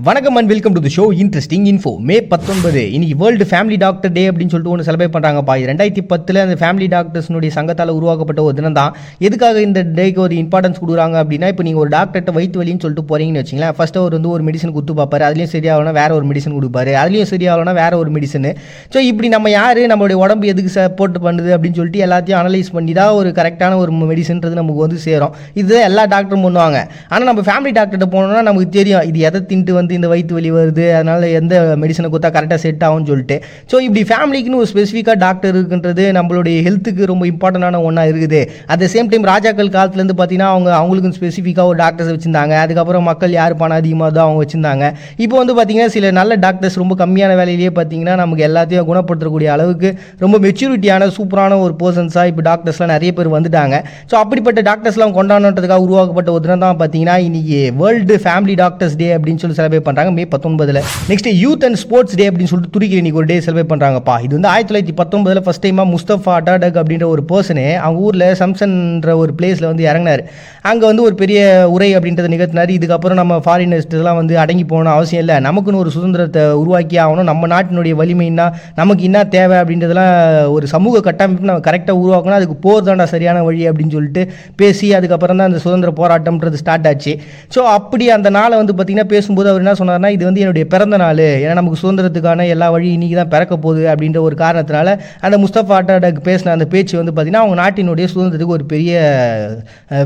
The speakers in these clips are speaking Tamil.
வணக்கம் and welcome to the show interesting info. May 19 இன்னைக்கு வேர்ல்டு ஃபேமிலி டாக்டர் டே அப்படின்னு சொல்லிட்டு ஒன்று செலிப்ரேட் பண்ணுறாங்கப்பா. 2010 அந்த ஃபேமிலி டாக்டர்ஸ்னுடைய சங்கத்தால் உருவாக்கப்பட்ட ஒரு தினம் தான். எதுக்காக இந்த டேக்கு ஒரு இம்பார்ட்டன்ஸ் கொடுக்குறாங்க அப்படின்னா, இப்போ நீங்கள் ஒரு டாக்டர்கிட்ட வயிற்று வலின்னு சொல்லிட்டு போகிறீங்கன்னு வச்சிங்களேன். ஃபஸ்ட்டு அவர் ஒரு மெடிசன் கொடுத்து பார்ப்பாரு, அதுலேயும் சரியாகலனா வேற ஒரு மெடிசன் கொடுப்பாரு, அதுலேயும் சரியாகலனா வேற ஒரு மெடிசன். ஸோ இப்படி நம்ம யார் நம்மளுடைய உடம்பு எதுக்கு சப்போர்ட் பண்ணுது அப்படின்னு சொல்லிட்டு எல்லாத்தையும் அனலைஸ் பண்ணி தான் ஒரு கரெக்டான ஒரு மெடிசன்றது நமக்கு வந்து சேரும். இதுதான் எல்லா டாக்டரும் பண்ணுவாங்க. ஆனால் நம்ம ஃபேமிலி டாக்டர்கிட்ட போனோம்னா நமக்கு தெரியும் இது எதை தின்ட்டு வந்து இந்த வயிற்று வலி வருது, அதனால் எந்த மெடிசனை கொடுத்தா கரெக்டாக செட் ஆகும்னு சொல்லிட்டு. ஸோ இப்படி ஃபேமிலிக்குன்னு ஒரு ஸ்பெசிஃபிக்காக டாக்டர் இருக்குன்றது நம்மளுடைய ஹெல்த்துக்கு ரொம்ப இம்பார்ட்டண்டான ஒன்றா இருக்குது. அட் த சேம் டைம் ராஜாக்கள் காலத்துலேருந்து பார்த்தீங்கன்னா அவங்களுக்கு ஸ்பெசிஃபிக்காக ஒரு டாக்டர்ஸ் வச்சுருந்தாங்க. அதுக்கப்புறம் மக்கள் யார் பணம் அதிகமாக தான் அவங்க வச்சுருந்தாங்க. இப்போ வந்து பார்த்தீங்கன்னா சில நல்ல டாக்டர்ஸ் ரொம்ப கம்மியான வேலையிலேயே பார்த்தீங்கன்னா நமக்கு எல்லாத்தையும் குணப்படுத்தக்கூடிய அளவுக்கு ரொம்ப மெச்சூரிட்டியான சூப்பரான ஒரு பர்சன்ஸாக இப்போ டாக்டர்ஸ்லாம் நிறைய பேர் வந்துட்டாங்க. ஸோ அப்படிப்பட்ட டாக்டர்ஸ்லாம் கொண்டாடணுன்றதுக்காக உருவாக்கப்பட்ட ஒரு தினம் தான் பார்த்தீங்கன்னா இன்னைக்கு வேர்ல்டு ஃபேமிலி டாக்டர்ஸ் டே அப்படின்னு சொல்லி செலிப்ரேட் பண்ணுறாங்க மே 19. Next youth and sports day அப்படின்னு சொல்லிட்டு துருக்கி இன்னைக்கு ஒரு டே செலிப்ரேட் பண்ணுறாங்கப்பா. இது வந்து 1919 ஃபர்ஸ்ட் டைமாக முஸ்தபா அட்டாடக் அப்படின்ற ஒரு பர்சனே அவங்க ஊரில் சம்சன்ற ஒரு பிளேஸில் வந்து இறங்கினார். அங்கே வந்து ஒரு பெரிய உரை அப்படின்றத நிகழ்த்தினார். இதுக்கப்புறம் நம்ம ஃபாரினர்ஸ்லாம் வந்து அடங்கி போகணும் அவசியம் இல்லை, நமக்குன்னு ஒரு சுதந்திரத்தை உருவாக்கி ஆகணும், நம்ம நாட்டினுடைய வலிமைன்னா நமக்கு என்ன தேவை அப்படின்றதெல்லாம் ஒரு சமூக கட்டமைப்பு நம்ம கரெக்டாக உருவாக்கணும், அதுக்கு போர் தாண்டா சரியான வழி அப்படின்னு சொல்லிட்டு பேசி அதுக்கப்புறம் தான் அந்த சுதந்திர போராட்டம்ன்றது ஸ்டார்ட் ஆச்சு. ஸோ அப்படி அந்த நாளை வந்து பார்த்திங்கன்னா பேசும்போது அவர் என்ன சொன்னார்னா, இது வந்து என்னுடைய பிறந்த நாள், ஏன்னா நமக்கு சுதந்திரத்துக்கான எல்லா வழி இன்றைக்கி தான் பிறக்க போகுது அப்படின்ற ஒரு காரணத்தினால அந்த முஸ்தபா அட்டாடக் பேசின அந்த பேச்சு வந்து பார்த்திங்கன்னா அவங்க நாட்டினுடைய சுதந்திரத்துக்கு ஒரு பெரிய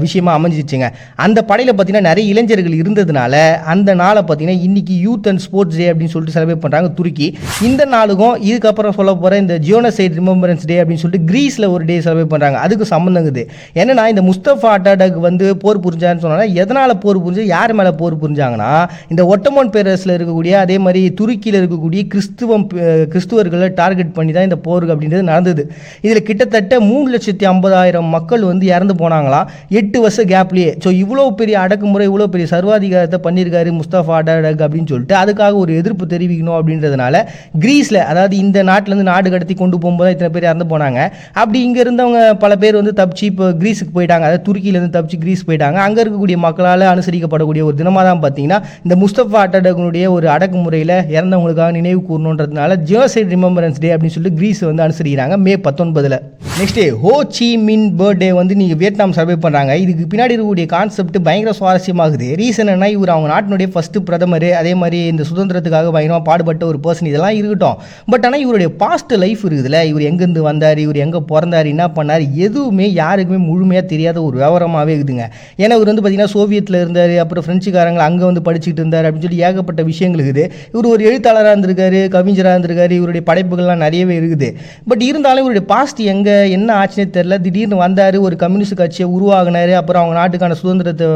விஷயமா அமைஞ்சிச்சுங்க. அந்த படையில் பார்த்திங்கன்னா நிறைய இளைஞர்கள் இருந்ததுனால அந்த நாளை பார்த்திங்கன்னா இன்றைக்கி யூத் அண்ட் ஸ்போர்ட்ஸ் டே அப்படின்னு சொல்லிட்டு செலிப்ரேட் பண்ணுறாங்க துருக்கி. இந்த நாளுக்கும் இதுக்கப்புறம் சொல்ல போகிற இந்த ஜியோனசைட் ரிமெம்பரன்ஸ் டே அப்படின்னு சொல்லிட்டு கிரீஸில் ஒரு டே செலிப்ரேட் பண்ணுறாங்க. அதுக்கு சம்மந்தங்குது என்னன்னா, இந்த முஸ்தபா அட்டாடக் வந்து போர் புரிஞ்சான்னு சொன்னால் எதனால் போர் புரிஞ்சு யார் மேலே போர் புரிஞ்சாங்கன்னா, இந்த ஒட்டமோன் பேரரசில் இருக்கக்கூடிய அதே மாதிரி துருக்கியில் இருக்கக்கூடிய கிறிஸ்துவர்களை டார்கெட் பண்ணி தான் இந்த போர் அப்படின்றது நடந்தது. இதில் கிட்டத்தட்ட 3,50,000 மக்கள் வந்து இறந்து போனாங்களாம் 8 வருஷ கேப்லேயே. ஸோ இவ்வளோ பெரிய அடக்குமுறை, இவ்வளோ பெரிய சர்வாதிகாரத்தை பண்ணியிருக்காரு முஸ்தபா அட்டாடக் அப்படின்னு சொல்லிட்டு அதுக்காக ஒரு எதிர்ப்பு தெரிவிக்கணும் அப்படின்றதுனால கிரீஸில், அதாவது இந்த நாட்டிலேருந்து நாடு கடத்தி கொண்டு போகும்போது இத்தனை பேர் இறந்து போனாங்க. அப்படி இங்கே இருந்தவங்க பல பேர் வந்து தப்பிச்சு இப்போ கிரீஸுக்கு போயிட்டாங்க, அதாவது துருக்கியிலேருந்து தப்பிச்சு கிரீஸ் போயிட்டாங்க. அங்கே இருக்கக்கூடிய மக்களால் அனுசரிக்கப்படக்கூடிய ஒரு தினமாக தான் பார்த்தீங்கன்னா இந்த முஸ்தபா அட்டாடக்னுடைய ஒரு அடக்குமுறையில் இறந்தவங்களுக்காக நினைவு கூறணுன்றதுனால ஜியோசைட் ரிமெம்பரன்ஸ் டே அப்படின்னு சொல்லிட்டு கிரீஸ் வந்து அனுசரிக்கிறாங்க மே 19. நெக்ஸ்ட் டே ஹோ சி மின் பர்த்டே வந்து நீங்கள் வியட்நாம் செலிப்ரேட் பண்ணுறாங்க. இதுக்கு பின்னாடி இருக்கக்கூடிய கான்செப்ட் பயங்கர சுவாரஸ்யமாகுது. ரீசன் என்ன, இவர் அவங்க நாட்டினுடைய ஃபர்ஸ்ட் பிரதமர், அதே மாதிரி இந்த சுதந்திரத்துக்காக பயங்கரமாக பாடுபட்ட ஒரு பர்சன், இதெல்லாம் இருக்கட்டும். பட் ஆனால் இவருடைய பாஸ்ட் லைஃப் இருக்குதுல்ல, இவர் எங்கேருந்து வந்தார், இவர் எங்கே பிறந்தார், என்ன பண்ணார், எதுவுமே யாருக்குமே முழுமையாக தெரியாத ஒரு விவரமாகவே இருக்குதுங்க. ஏன்னா இவர் வந்து பார்த்தீங்கன்னா சோவியத்தில் இருந்தார், அப்புறம் ஃப்ரெஞ்சுக்காரங்க அங்கே வந்து படிச்சுட்டு இருந்தார் அப்படின்னு சொல்லி ஏகப்பட்ட விஷயங்கள் இருக்குது. இவர் ஒரு எழுத்தாளராக இருந்திருக்காரு, கவிஞராக இருந்திருக்காரு, இவருடைய படைப்புகள்லாம் நிறையவே இருக்குது. பட் இருந்தாலும் இவருடைய பாஸ்ட் எங்கே என்ன ஆச்சுன்னே தெரியல. திடீர்னு வந்தார், ஒரு கம்யூனிஸ்ட் கட்சியை உருவாகினார், அப்புறம் அவங்க நாட்டுக்கான சுதந்திரத்தை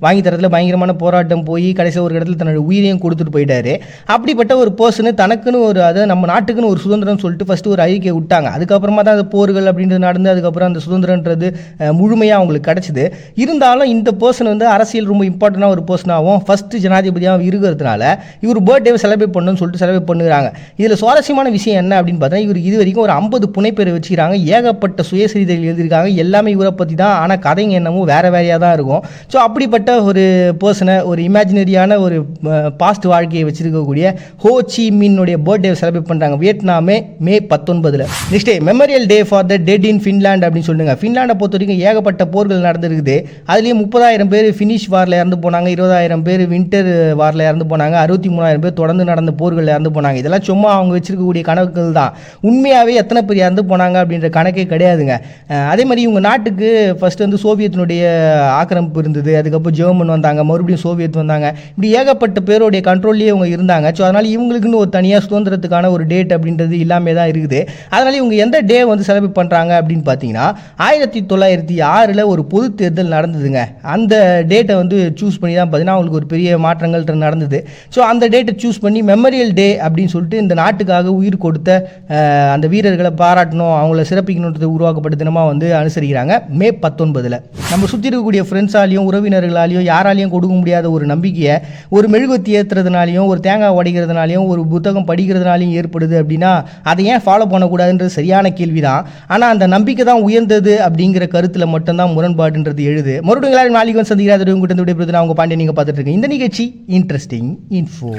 வாங்கி தரத்தில் பயங்கரமான போராட்டம் போய் கடைசியில் ஒரு இடத்துல தன்னுடைய உயிரையும் கொடுத்துட்டு போயிட்டாரு. அப்படிப்பட்ட ஒரு பர்சனு தனக்குன்னு ஒரு, அதாவது நம்ம நாட்டுக்குன்னு ஒரு சுதந்திரம் சொல்லிட்டு ஃபஸ்ட்டு ஒரு அறிக்கை விட்டாங்க. அதுக்கப்புறமா தான் அந்த போர்கள் அப்படின்றது நடந்து அதுக்கப்புறம் அந்த சுதந்திரன்றது முழுமையாக அவங்களுக்கு கிடச்சிது. இருந்தாலும் இந்த பர்சன் வந்து அரசியல் ரொம்ப இம்பார்ட்டண்டான ஒரு பர்சனாகவும் ஃபஸ்ட்டு ஜனாதிபதியாக இருக்கிறதுனால இவர் பர்த்டேவை செலிப்ரேட் பண்ணணும்னு சொல்லிட்டு செலிப்ரேட் பண்ணுறாங்க. இதில் சுவாரஸ்யமான விஷயம் என்ன அப்படின்னு பார்த்தா, இவர் இது வரைக்கும் ஒரு 50 புனைப்பேர் வச்சுக்கிறாங்க, ஏகப்பட்ட சுயசரிதைகள் எழுதியிருக்காங்க, எல்லாமே இவரை பற்றி தான். ஆனால் கதைங்க என்னமோ வேறு வேறையாக தான் இருக்கும். ஸோ அப்படிப்பட்ட ஒரு பர்சனை, ஒரு இமேஜினரியான ஒரு பாஸ்ட் வாழ்க்கையை வச்சிருக்கக்கூடிய ஹோ சி மின்னுடைய பர்த்டேவை செலிப்ரேட் பண்ணுறாங்க வியட்நாமே May 19. Next day memorial day for the dead in Finland அப்படின்னு சொல்லுங்க. ஃபின்லாண்டை பொறுத்த வரைக்கும் ஏகப்பட்ட போர்கள் நடந்திருக்குது. அதுலேயும் 30,000 பேர் ஃபினிஷ் வாரில் இறந்து போனாங்க, 20,000 பேர் வின்டர் வாரில் இறந்து போனாங்க, 63,000 பேர் தொடர்ந்து நடந்த போர்கள் இறந்து போனாங்க. இதெல்லாம் சும்மா அவங்க வச்சிருக்கக்கூடிய கணக்குகள் தான். உண்மையாகவே எத்தனை பேர் இறந்து போனாங்க அப்படின்ற கணக்கே கிடையாதுங்க. அதே மாதிரி இவங்க நாட்டுக்கு ஃபர்ஸ்ட் வந்து சோவியத்தினுடைய ஆக்கிரமிப்பு இருந்தது, அதுக்கப்புறம் ஜெர்மன் வந்தாங்க, மறுபடியும் சோவியத் வந்தாங்க, இப்படி ஏகப்பட்ட பேருடைய கண்ட்ரோல்லேயே இவங்க இருந்தாங்க. ஸோ அதனால் இவங்களுக்குன்னு ஒரு தனியாக சுதந்திரத்துக்கான ஒரு டேட் அப்படின்றது இல்லாமல் தான் இருக்குது. அதனால் இவங்க எந்த டே வந்து செலிப்ரேட் பண்ணுறாங்க அப்படின்னு பார்த்தீங்கன்னா 1906 ஒரு பொது தேர்தல் நடந்ததுங்க. அந்த டேட்டை வந்து சூஸ் பண்ணி தான் பார்த்தீங்கன்னா அவங்களுக்கு ஒரு பெரிய மாற்றங்கள் நடந்தது. ஸோ அந்த டேட்டை சூஸ் பண்ணி மெமோரியல் டே அப்படின்னு சொல்லிட்டு இந்த நாட்டுக்காக உயிர் கொடுத்த அந்த வீரர்களை பாராட்டணும், அவங்கள சிறப்பிக்கணுன்றது உருவாக்கப்பட்ட தினமாக வந்து அனுசரிக்கிறாங்க மே 19. நம்ம சுற்றி இருக்கக்கூடிய ஃப்ரெண்ட்ஸாலையும் உறவினர்களாலையும் யாராலையும் கொடுக்க முடியாத ஒரு நம்பிக்கையை ஒரு மெழுகுவத்தி ஏற்றுறதுனாலையும், ஒரு தேங்காய் உடைக்கிறதுனாலையும், ஒரு புத்தகம் படிக்கிறதுனாலையும் ஏற்படுது அப்படின்னா அதை ஏன் ஃபாலோ பண்ணக்கூடாதுன்றது சரியான கேள்வி தான். ஆனால் அந்த நம்பிக்கை தான் உயர்ந்தது அப்படிங்கிற கருத்தில் மட்டும்தான் முரண்பாடுன்றது எழுது. மறுபடியும் நாளைக்கு வந்து சந்திக்கிறார். உங்கள்கிட்ட விடைபெறுது நான் உங்கள் பாண்டியன். நீங்கள் பார்த்துட்டு இருக்கீங்க இந்த நிகழ்ச்சி இன்ட்ரெஸ்டிங் இன்ஃபோ.